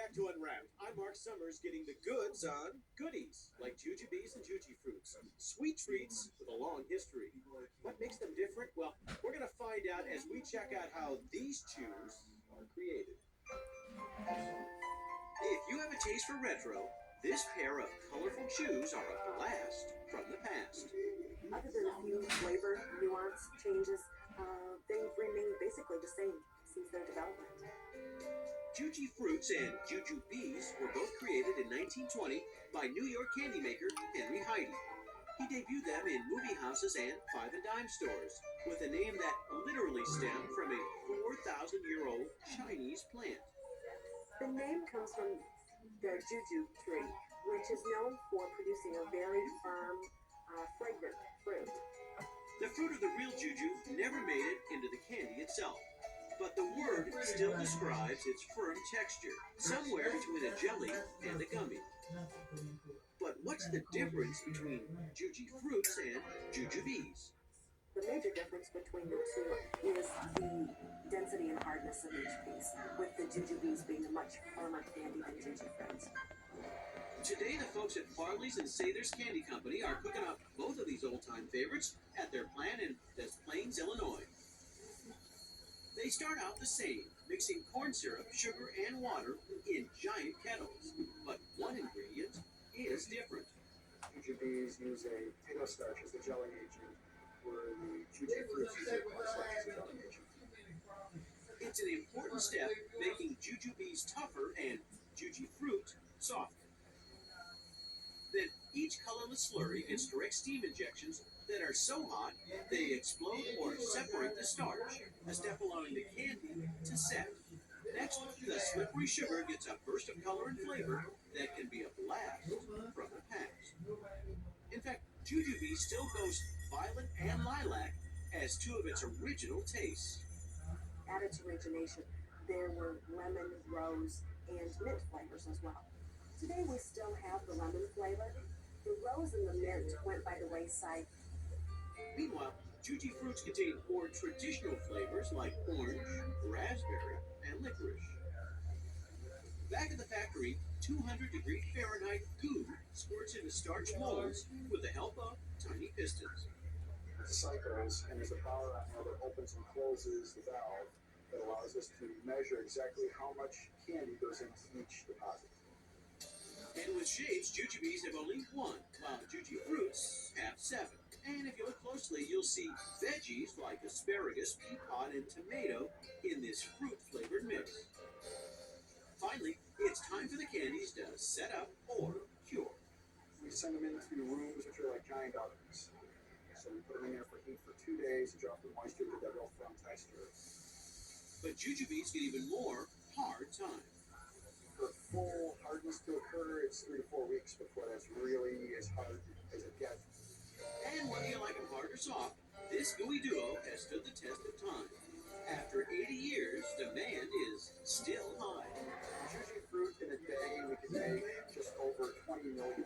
back to Unwrapped. I'm Mark Summers getting the goods on goodies like JuJubes and JuJyFruits. Sweet treats with a long history. What makes them different? Well, we're going to find out as we check out how these chews are created. If you have a taste for retro, this pair of colorful chews are a blast from the past. Other than a few flavor nuance changes, they've remained basically the same since their development. JuJyFruits and JuJubes were both created in 1920 by New York candy maker Henry Heidi. He debuted them in movie houses and five and dime stores with a name that literally stemmed from a 4,000-year-old Chinese plant. The name comes from the JuJu tree, which is known for producing a very firm, fragrant fruit. The fruit of the real JuJu never made it into the candy itself, but the word still describes its firm texture, somewhere between a jelly and a gummy. But what's the difference between JuJyFruits and JuJubes? The major difference between the two is the density and hardness of each piece, with the JuJubes being a much firmer candy than JuJyFruits. Today, the folks at Farley's and Sather's Candy Company are cooking up both of these old-time favorites at their plant in Des Plaines, Illinois. They start out the same, mixing corn syrup, sugar, and water in giant kettles. But one ingredient is different. JuJubes use a potato starch as the gelling agent, where the JuJyFruits use a corn starch as the gelling agent. It's an important step, making JuJubes tougher and JuJyFruit softer. Then each colorless slurry gets direct steam injections that are so hot they explode or separate the starch, a step allowing the candy to set. Next, the slippery sugar gets a burst of color and flavor that can be a blast from the past. In fact, JuJubes still boasts violet and lilac as two of its original tastes. At its origination, there were lemon, rose, and mint flavors as well. Today we still have the lemon flavor. The rose and the mint went by the wayside. Meanwhile, JuJyFruits contain more traditional flavors like orange, raspberry, and licorice. Back at the factory, 200-degree Fahrenheit goo squirts into starch molds with the help of tiny pistons. It cycles, and there's a power on here that opens and closes the valve that allows us to measure exactly how much candy goes into each deposit. And with shapes, JuJubes have only one, while JuJyFruits have 7. And if you look closely, you'll see veggies like asparagus, pea pod, and tomato in this fruit-flavored mix. Finally, it's time for the candies to set up or cure. We send them into rooms which are like giant ovens. So we put them in there for heat for 2 days to drop the moisture to get that real firm texture. But JuJubes get even more hard time. For full hardness to occur, it's 3 to 4 weeks before that's really as hard as it gets. And whether you like them hard or soft, this gooey duo has stood the test of time. After 80 years, demand is still high. JuJyFruit in a day, we can make just over 20 million